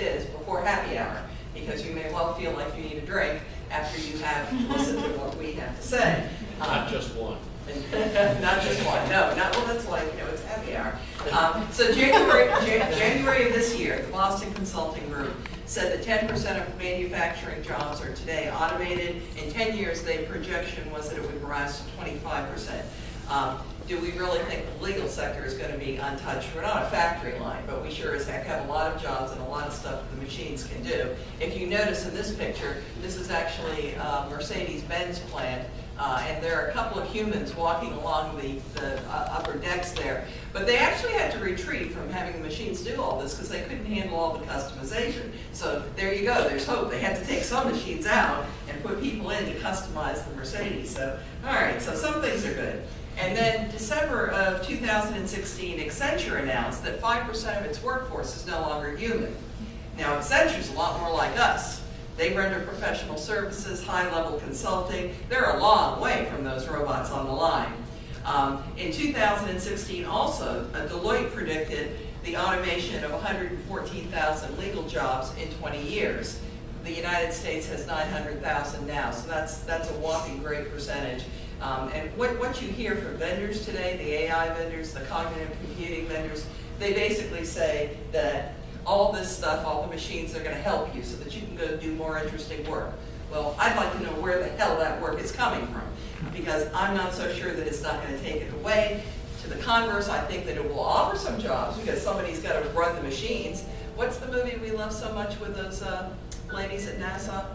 is before happy hour, because you may well feel like you need a drink after you have listened to what we have to say. Not just one. Not just one, no, not, well, that's why, it's happy hour. So January of this year, the Boston Consulting Group said that 10% of manufacturing jobs are today automated. In 10 years, their projection was that it would rise to 25%. Do we really think the legal sector is going to be untouched? We're not a factory line, but we sure as heck have a lot of jobs and a lot of stuff that the machines can do. If you notice in this picture, this is actually MercedesBenz plant. And there are a couple of humans walking along the upper decks there. But they actually had to retreat from having the machines do all this because they couldn't handle all the customization. So there you go, there's hope. They had to take some machines out and put people in to customize the Mercedes. So, all right, so some things are good. And then December of 2016, Accenture announced that 5% of its workforce is no longer human. Now, Accenture's a lot more like us. They render professional services, high-level consulting. They're a long way from those robots on the line. In 2016 also, Deloitte predicted the automation of 114,000 legal jobs in 20 years. The United States has 900,000 now, so that's a whopping great percentage. And what you hear from vendors today, the AI vendors, the cognitive computing vendors, they basically say that all this stuff, all the machines are going to help you so that you can go do more interesting work. Well, I'd like to know where the hell that work is coming from, because I'm not so sure that it's not going to take it away. To the converse, I think that it will offer some jobs because somebody's got to run the machines. What's the movie we love so much with those ladies at NASA?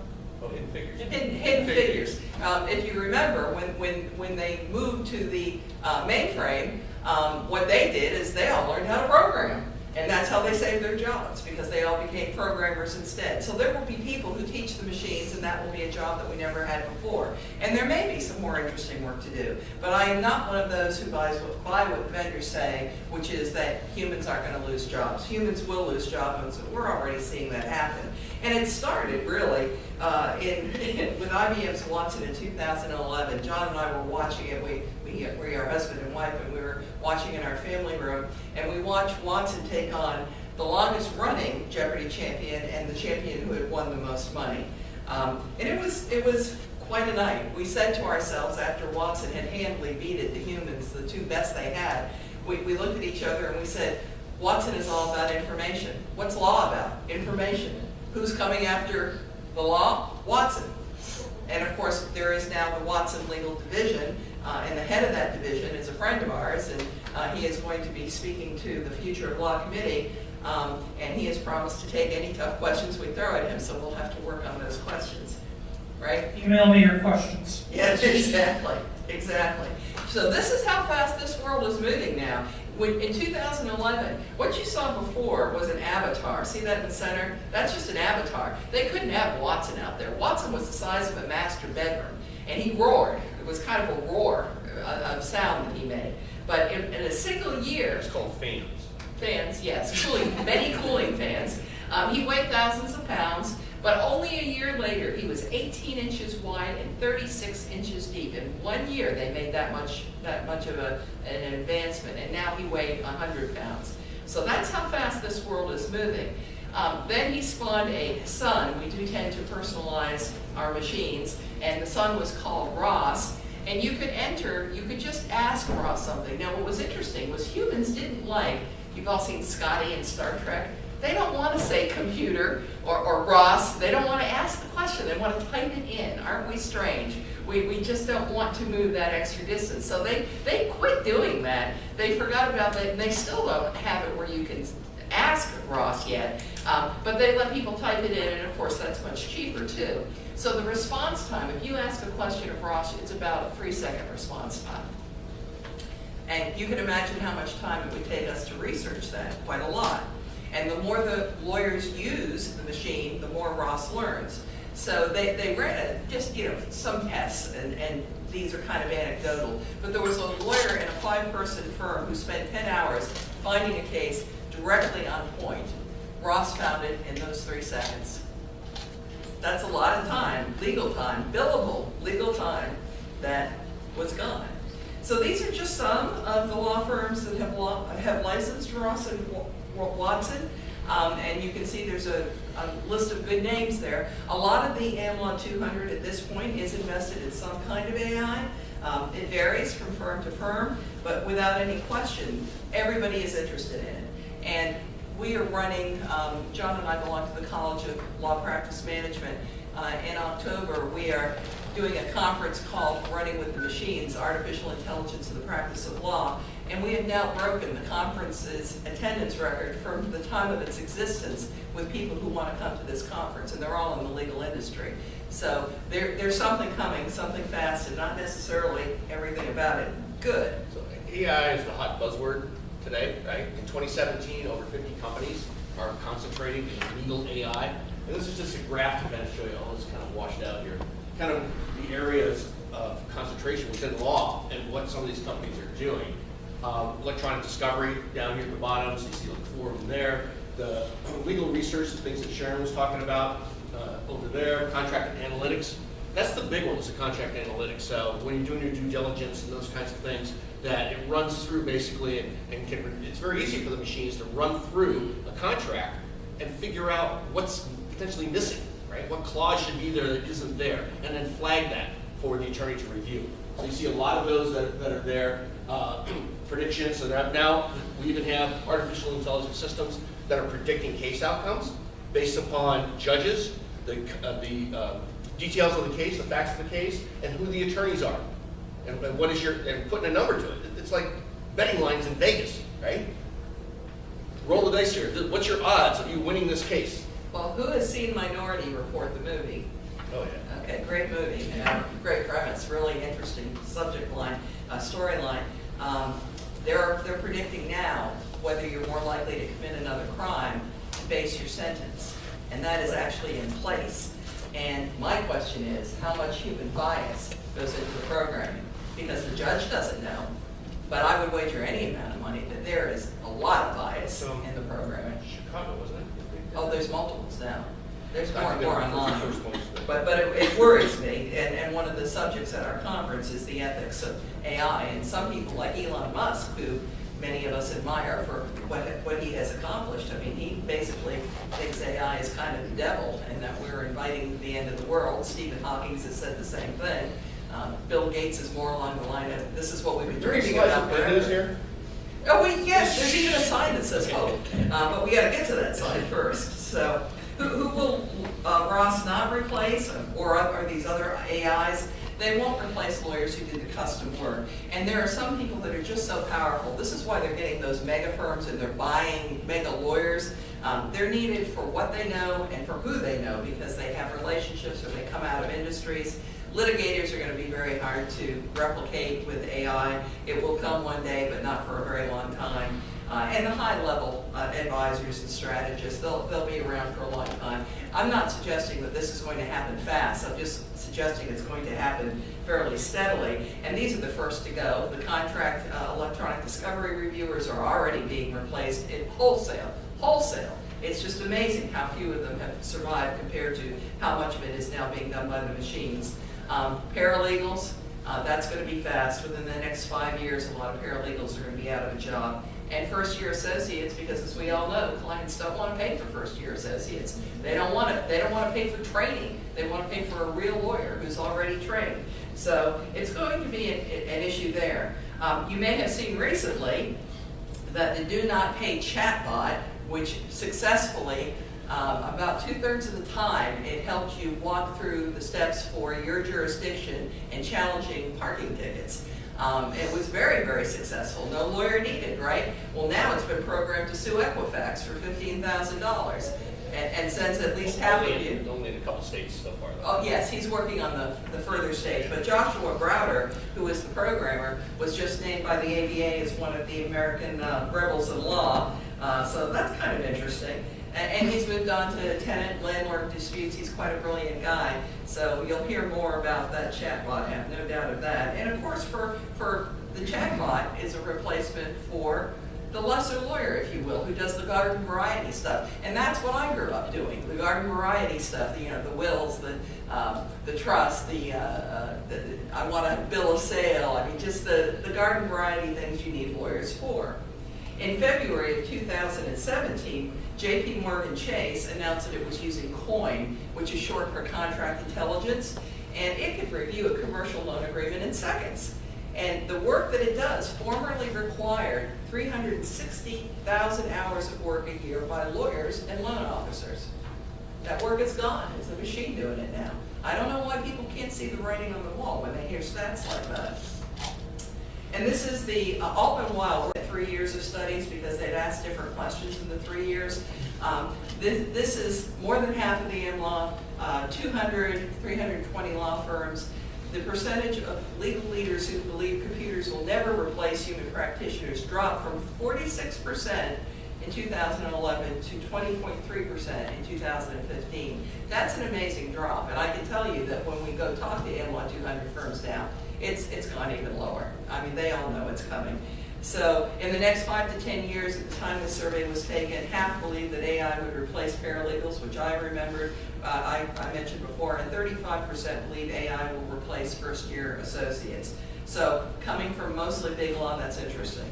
Oh, Hidden Figures. Hidden Figures. If you remember, when they moved to the mainframe, what they did is they all learned how to program. And that's how they saved their jobs, because they all became programmers instead. So there will be people who teach the machines, and that will be a job that we never had before. And there may be some more interesting work to do. But I am not one of those who buy what vendors say, which is that humans aren't going to lose jobs. Humans will lose jobs, and we're already seeing that happen. And it started really with IBMs Watson in 2011. John and I were watching it. We are husband and wife, and we were watching in our family room, and we watched Watson take on the longest running Jeopardy champion and the champion who had won the most money. And it was quite a night. We said to ourselves, after Watson had handily beaten the humans, the two best they had, we looked at each other and we said, Watson is all about information. What's law about? Information. Who's coming after the law? Watson. And of course, there is now the Watson Legal Division, and the head of that division is a friend of ours, and he is going to be speaking to the Future of Law Committee, and he has promised to take any tough questions we throw at him, so we'll have to work on those questions, right? Email me your questions. Yes, exactly, exactly. So this is how fast this world is moving now. In 2011, what you saw before was an avatar. See that in the center? That's just an avatar. They couldn't have Watson out there. Watson was the size of a master bedroom, and he roared. It was kind of a roar of sound that he made. But in a single year... It's called fans. Fans, yes. Many cooling fans. He weighed thousands of pounds, but only a year later, he was 18 inches wide and 36 inches deep. In 1 year, they made that much of an advancement, and now he weighed 100 pounds. So that's how fast this world is moving. Then he spawned a son. We do tend to personalize our machines, and the son was called Ross. And you could just ask Ross something. Now, what was interesting was humans didn't like, you've all seen Scotty in Star Trek, they don't want to say computer or Ross. They don't want to ask the question. They want to type it in. Aren't we strange? We just don't want to move that extra distance. So they quit doing that. They forgot about that, and they still don't have it where you can ask Ross yet. But they let people type it in, and of course that's much cheaper too. So the response time, if you ask a question of Ross, it's about a 3-second response time. And you can imagine how much time it would take us to research that, quite a lot. And the more the lawyers use the machine, the more Ross learns. So they ran just some tests, and these are kind of anecdotal. But there was a lawyer in a 5-person firm who spent 10 hours finding a case directly on point. Ross found it in those 3 seconds. That's a lot of time, legal time, billable legal time that was gone. So these are just some of the law firms that have licensed Ross and Watson. And you can see there's a list of good names there. A lot of the AmLaw 200 at this point is invested in some kind of AI. It varies from firm to firm, but without any question, everybody is interested in it. And we are running, John and I belong to the College of Law Practice Management. In October, we are doing a conference called Running with the Machines, Artificial Intelligence in the Practice of Law. And we have now broken the conference's attendance record from the time of its existence with people who want to come to this conference, and they're all in the legal industry. So there's something coming, something fast, and not necessarily everything about it good. So AI is the hot buzzword today, right? In 2017, over 50 companies are concentrating in legal AI. And this is just a graph to kind of show you all this kind of washed out here. Kind of the areas of concentration within law and what some of these companies are doing. Electronic discovery down here at the bottom, so you see like 4 of them there. The legal research, the things that Sharon was talking about over there. Contract analytics, that's the big one, is the contract analytics. So when you're doing your due diligence and those kinds of things, that it runs through basically, and it's very easy for the machines to run through a contract and figure out what's potentially missing, right? What clause should be there that isn't there, and then flag that for the attorney to review. So you see a lot of those that are there. Predictions, so that now we even have artificial intelligence systems that are predicting case outcomes based upon judges, the details of the case, the facts of the case, and who the attorneys are, and what is and putting a number to it. It's like betting lines in Vegas, right? Roll the dice here. What's your odds of you winning this case? Well, who has seen Minority Report, the movie? Oh yeah. Okay, great movie, great premise, really interesting subject line, storyline. They're predicting now whether you're more likely to commit another crime to base your sentence, and that is actually in place. And my question is, how much human bias goes into the programming? Because the judge doesn't know, but I would wager any amount of money that there is a lot of bias in the programming. Chicago, wasn't it? Oh, there's multiples now. There's more and more online. But it worries me, and one of the subjects at our conference is the ethics of AI, and some people like Elon Musk, who many of us admire for what he has accomplished. I mean, he basically thinks AI is kind of the devil, and that we're inviting the end of the world. Stephen Hawking has said the same thing. Bill Gates is more along the line of, this is what we've been dreaming about forever. Here? Oh, yes, there's even a sign that says hope, but we got to get to that sign first. So, who will Ross not replace, or are these other AIs? They won't replace lawyers who did the custom work. And there are some people that are just so powerful. This is why they're getting those mega firms and they're buying mega lawyers. They're needed for what they know and for who they know, because they have relationships or they come out of industries. Litigators are going to be very hard to replicate with AI. It will come one day, but not for a very long time. And the high-level advisors and strategists, they'll be around for a long time. I'm not suggesting that this is going to happen fast. I'm just suggesting it's going to happen fairly steadily. And these are the first to go. The contract electronic discovery reviewers are already being replaced in wholesale. It's just amazing how few of them have survived compared to how much of it is now being done by the machines. Paralegals, that's going to be fast. Within the next 5 years, a lot of paralegals are going to be out of a job. And first-year associates, because as we all know, clients don't want to pay for first-year associates. They don't want it. They don't want to pay for training. They want to pay for a real lawyer who's already trained. So it's going to be an issue there. You may have seen recently that the do not pay chatbot, which successfully, about 2/3 of the time, it helped you walk through the steps for your jurisdiction in challenging parking tickets. It was very, very successful. No lawyer needed, right? Well, now it's been programmed to sue Equifax for $15,000 and sends at least half of you. Only in a couple states so far, though. Oh, yes, he's working on the further stage. But Joshua Browder, who is the programmer, was just named by the ABA as one of the American rebels in law. So that's kind of interesting. And he's moved on to tenant-landlord disputes. He's quite a brilliant guy. So you'll hear more about that chatbot, I have no doubt of that. And of course, for the chatbot is a replacement for the lesser lawyer, if you will, who does the garden variety stuff. And that's what I grew up doing, the garden variety stuff, you know, the wills, the trust, I want a bill of sale. I mean, just the garden variety things you need lawyers for. In February of 2017, JP Morgan Chase announced that it was using COIN, which is short for Contract Intelligence, and it could review a commercial loan agreement in seconds. And the work that it does formerly required 360,000 hours of work a year by lawyers and loan officers. That work is gone. It's a machine doing it now. I don't know why people can't see the writing on the wall when they hear stats like that. And this is the Altman-Weil 3 years of studies, because they'd asked different questions in the 3 years. This is more than half of the AmLaw, 320 law firms. The percentage of legal leaders who believe computers will never replace human practitioners dropped from 46% in 2011 to 20.3% in 2015. That's an amazing drop, and I can tell you that when we go talk to AmLaw 200 firms now, it's gone even lower. I mean, they all know it's coming. So in the next 5 to 10 years, at the time the survey was taken, half believed that AI would replace paralegals, which I remembered, I mentioned before, and 35% believe AI will replace first-year associates. So coming from mostly big law, that's interesting.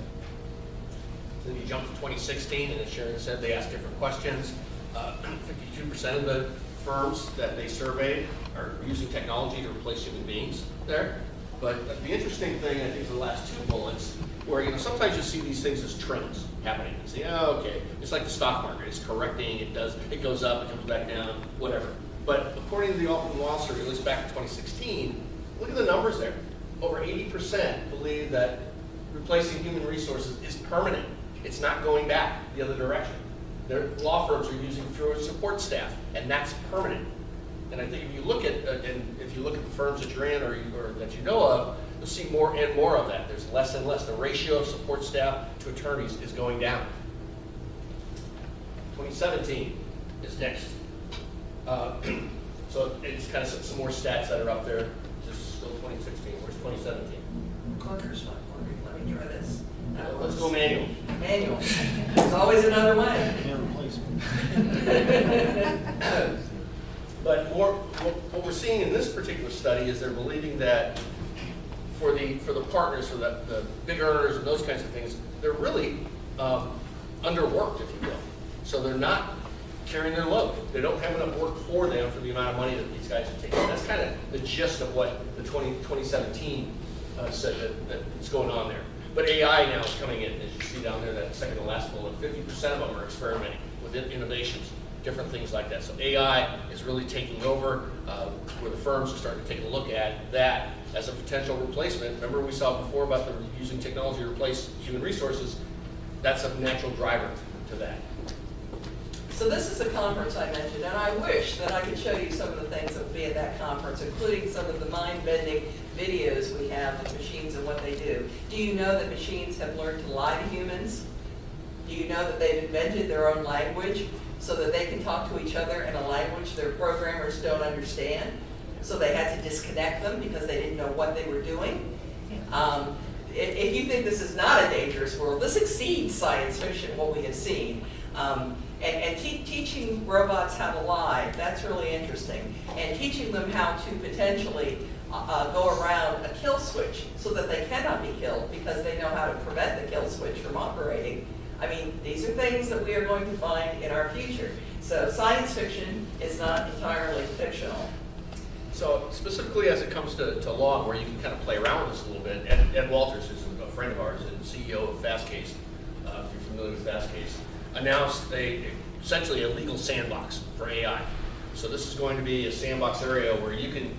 Then you jump to 2016, and as Sharon said, they asked different questions. 52% of the firms that they surveyed are using technology to replace human beings there. But the interesting thing, I think, is the last 2 bullets, where sometimes you see these things as trends happening. You say, oh, okay, it's like the stock market. It's correcting. It goes up. It comes back down. Whatever. But according to the Altman-Weil survey, at least back in 2016, look at the numbers there. Over 80% believe that replacing human resources is permanent. It's not going back the other direction. Their law firms are using fewer support staff, and that's permanent. And I think if you look at the firms that you're in or that you know of, you'll see more and more of that. There's less and less. The ratio of support staff to attorneys is going down. 2017 is next. So it's kind of some more stats that are up there. Just still 2016. Where's 2017? Clicker's not working. Let me try this. Let's go manual. Manual. There's always another way. But what we're seeing in this particular study is they're believing that for the partners, for the big earners and those kinds of things, they're really underworked, if you will. So they're not carrying their load. They don't have enough work for them for the amount of money that these guys are taking. That's kind of the gist of what the 2017 said that's going on there. But AI now is coming in, as you see down there, that second to last bullet. 50% of them are experimenting with innovations, different things like that. So AI is really taking over, where the firms are starting to take a look at that as a potential replacement. Remember we saw before about using technology to replace human resources? That's a natural driver to that. So this is a conference I mentioned, and I wish that I could show you some of the things that will be at that conference, including some of the mind-bending videos we have of machines and what they do. Do you know that machines have learned to lie to humans? Do you know that they've invented their own language so that they can talk to each other in a language their programmers don't understand? So they had to disconnect them because they didn't know what they were doing. If you think this is not a dangerous world, this exceeds science fiction, what we have seen. And teaching robots how to lie, that's really interesting. And teaching them how to potentially go around a kill switch so that they cannot be killed because they know how to prevent the kill switch from operating. I mean, these are things that we are going to find in our future. So science fiction is not entirely fictional. So specifically as it comes to law, where you can kind of play around with this a little bit, Ed Walters, who's a friend of ours and CEO of Fastcase, if you're familiar with Fastcase, announced essentially a legal sandbox for AI. So this is going to be a sandbox area where you can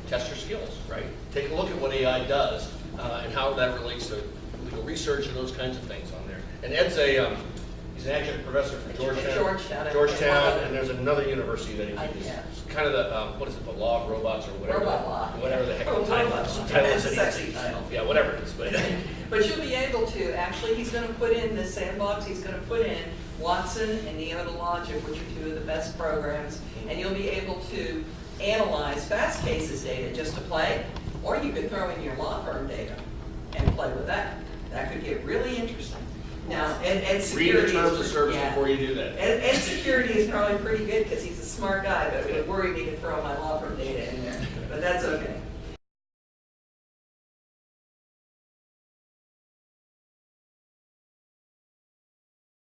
test your skills, right? Take a look at what AI does and how that relates to legal research and those kinds of things on there. And Ed's he's an adjunct professor from Georgetown, and there's another university that he's kind of the, what is it, the law of robots or whatever. Robot law. Whatever the heck the title is. It's a sexy title. Yeah, whatever it is. But you'll be able to, actually, he's going to put in this sandbox, he's going to put in Watson and Neurologic, which are two of the best programs, and you'll be able to analyze Fastcase's data just to play, or you could throw in your law firm data and play with that. That could get really interesting. Now, and security. Read the terms of service before you do that. And security is probably pretty good because he's a smart guy, but it would worry me to throw my law firm